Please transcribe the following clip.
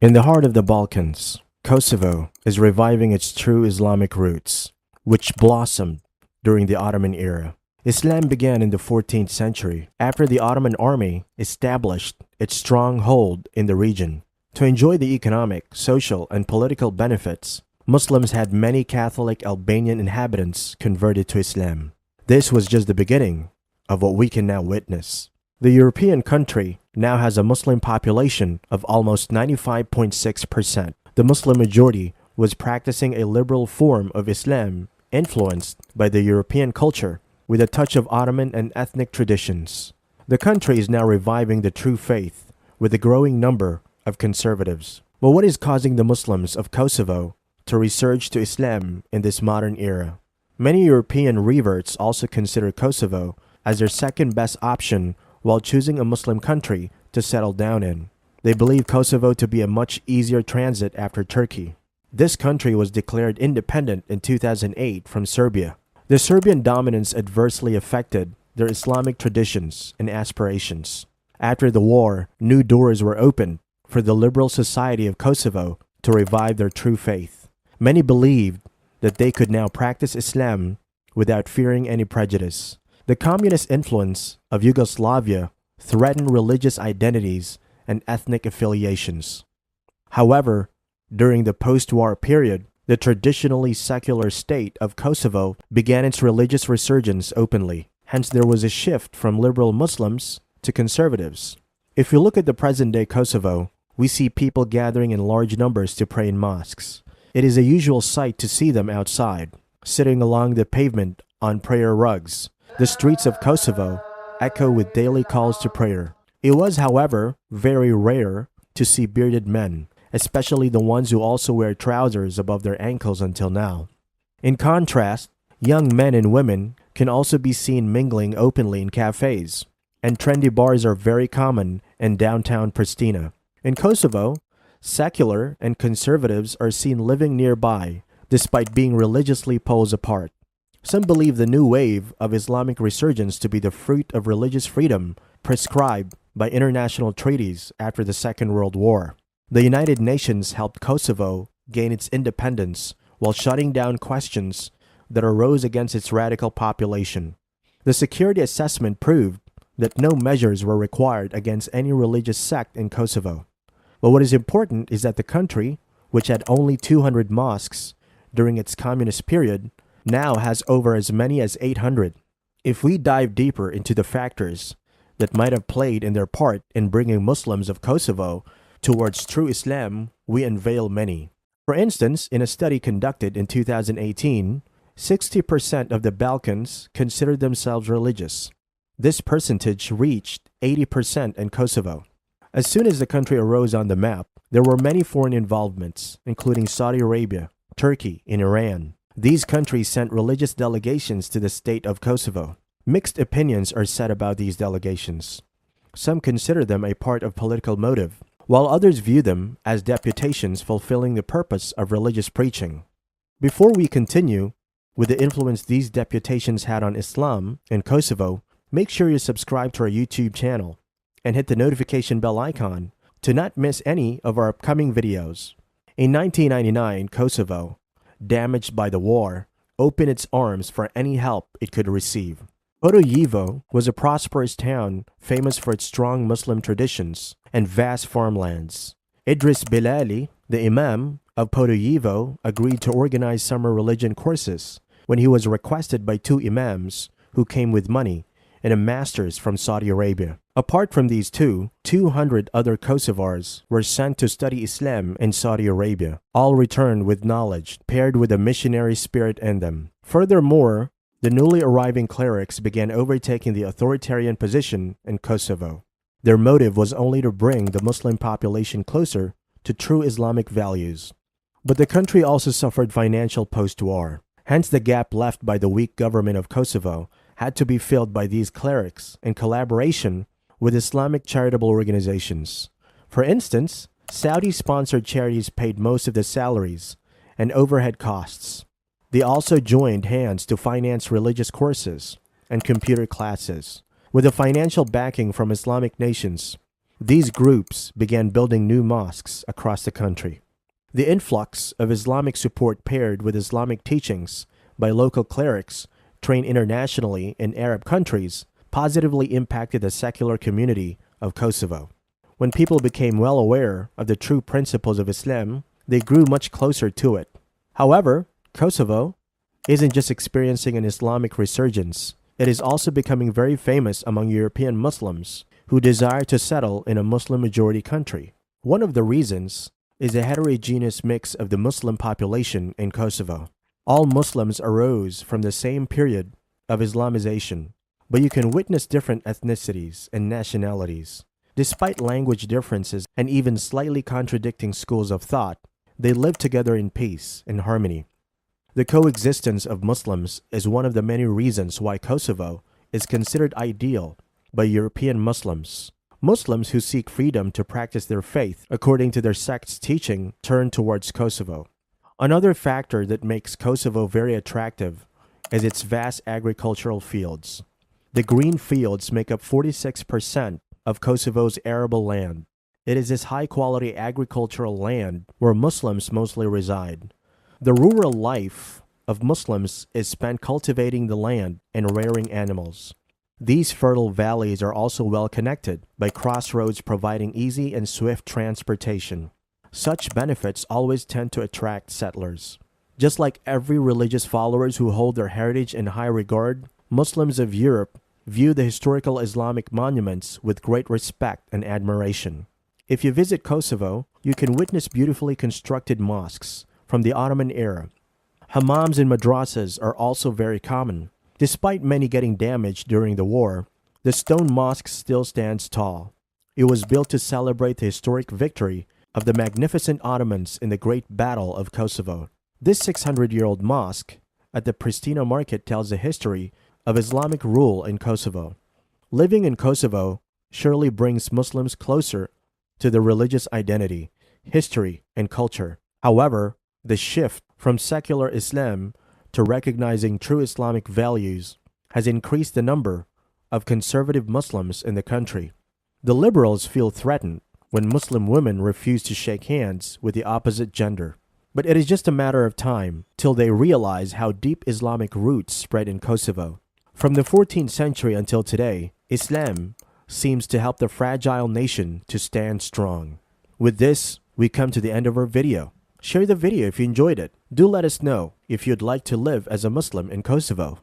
In the heart of the Balkans, Kosovo is reviving its true Islamic roots, which blossomed during the Ottoman era. Islam began in the 14th century after the Ottoman army established its stronghold in the region. To enjoy the economic, social, and political benefits, Muslims had many Catholic Albanian inhabitants converted to Islam. This was just the beginning of what we can now witness. The European country now has a Muslim population of almost 95.6%. The Muslim majority was practicing a liberal form of Islam influenced by the European culture with a touch of Ottoman and ethnic traditions. The country is now reviving the true faith with a growing number of conservatives. But what is causing the Muslims of Kosovo to resurge to Islam in this modern era? Many European reverts also consider Kosovo as their second best option while choosing a Muslim country to settle down in. They believe Kosovo to be a much easier transit after Turkey. This country was declared independent in 2008 from Serbia. The Serbian dominance adversely affected their Islamic traditions and aspirations. After the war, new doors were opened for the liberal society of Kosovo to revive their true faith. Many believed that they could now practice Islam without fearing any prejudice. The communist influence of Yugoslavia threatened religious identities and ethnic affiliations. However, during the post-war period, the traditionally secular state of Kosovo began its religious resurgence openly. Hence, there was a shift from liberal Muslims to conservatives. If you look at the present-day Kosovo, we see people gathering in large numbers to pray in mosques. It is a usual sight to see them outside, sitting along the pavement on prayer rugs. The streets of Kosovo echo with daily calls to prayer. It was, however, very rare to see bearded men, especially the ones who also wear trousers above their ankles until now. In contrast, young men and women can also be seen mingling openly in cafes, and trendy bars are very common in downtown Pristina. In Kosovo, secular and conservatives are seen living nearby, despite being religiously poles apart. Some believe the new wave of Islamic resurgence to be the fruit of religious freedom prescribed by international treaties after the Second World War. The United Nations helped Kosovo gain its independence while shutting down questions that arose against its radical population. The security assessment proved that no measures were required against any religious sect in Kosovo. But what is important is that the country, which had only 200 mosques during its communist period, now has over as many as 800. If we dive deeper into the factors that might have played in their part in bringing Muslims of Kosovo towards true Islam, we unveil many. For instance, in a study conducted in 2018, 60% of the Balkans considered themselves religious. This percentage reached 80% in Kosovo. As soon as the country arose on the map, there were many foreign involvements, including Saudi Arabia, Turkey, and Iran. These countries sent religious delegations to the state of Kosovo. Mixed opinions are said about these delegations. Some consider them a part of political motive, while others view them as deputations fulfilling the purpose of religious preaching. Before we continue with the influence these deputations had on Islam in Kosovo, make sure you subscribe to our YouTube channel and hit the notification bell icon to not miss any of our upcoming videos. In 1999, Kosovo, damaged by the war, opened its arms for any help it could receive. Podojevo was a prosperous town famous for its strong Muslim traditions and vast farmlands. Idris Bilali, the Imam of Podojevo, agreed to organize summer religion courses when he was requested by two Imams who came with money and a master's from Saudi Arabia. Apart from these two, 200 other Kosovars were sent to study Islam in Saudi Arabia. All returned with knowledge, paired with a missionary spirit in them. Furthermore, the newly arriving clerics began overtaking the authoritarian position in Kosovo. Their motive was only to bring the Muslim population closer to true Islamic values. But the country also suffered financial post-war. Hence, the gap left by the weak government of Kosovo had to be filled by these clerics in collaboration with Islamic charitable organizations. For instance, Saudi-sponsored charities paid most of the salaries and overhead costs. They also joined hands to finance religious courses and computer classes. With the financial backing from Islamic nations, These groups began building new mosques across the country. The influx of Islamic support paired with Islamic teachings by local clerics trained internationally in Arab countries positively impacted the secular community of Kosovo. When people became well aware of the true principles of Islam, they grew much closer to it. However, Kosovo isn't just experiencing an Islamic resurgence, it is also becoming very famous among European Muslims who desire to settle in a Muslim-majority country. One of the reasons is a heterogeneous mix of the Muslim population in Kosovo. All Muslims arose from the same period of Islamization, but you can witness different ethnicities and nationalities. Despite language differences and even slightly contradicting schools of thought, they live together in peace and harmony. The coexistence of Muslims is one of the many reasons why Kosovo is considered ideal by European Muslims. Muslims who seek freedom to practice their faith according to their sect's teaching turn towards Kosovo. Another factor that makes Kosovo very attractive is its vast agricultural fields. The green fields make up 46% of Kosovo's arable land. It is this high-quality agricultural land where Muslims mostly reside. The rural life of Muslims is spent cultivating the land and rearing animals. These fertile valleys are also well connected by crossroads providing easy and swift transportation. Such benefits always tend to attract settlers. Just like every religious followers who hold their heritage in high regard, Muslims of Europe view the historical Islamic monuments with great respect and admiration. If you visit Kosovo, you can witness beautifully constructed mosques from the Ottoman era. Hammams and madrasas are also very common. Despite many getting damaged during the war, the stone mosque still stands tall. It was built to celebrate the historic victory of the magnificent Ottomans in the Great Battle of Kosovo. This 600-year-old mosque at the Pristina market tells the history of Islamic rule in Kosovo. Living in Kosovo surely brings Muslims closer to their religious identity, history, and culture. However, the shift from secular Islam to recognizing true Islamic values has increased the number of conservative Muslims in the country. The liberals feel threatened when Muslim women refuse to shake hands with the opposite gender. But it is just a matter of time till they realize how deep Islamic roots spread in Kosovo. From the 14th century until today, Islam seems to help the fragile nation to stand strong. With this, we come to the end of our video. Share the video if you enjoyed it. Do let us know if you'd like to live as a Muslim in Kosovo.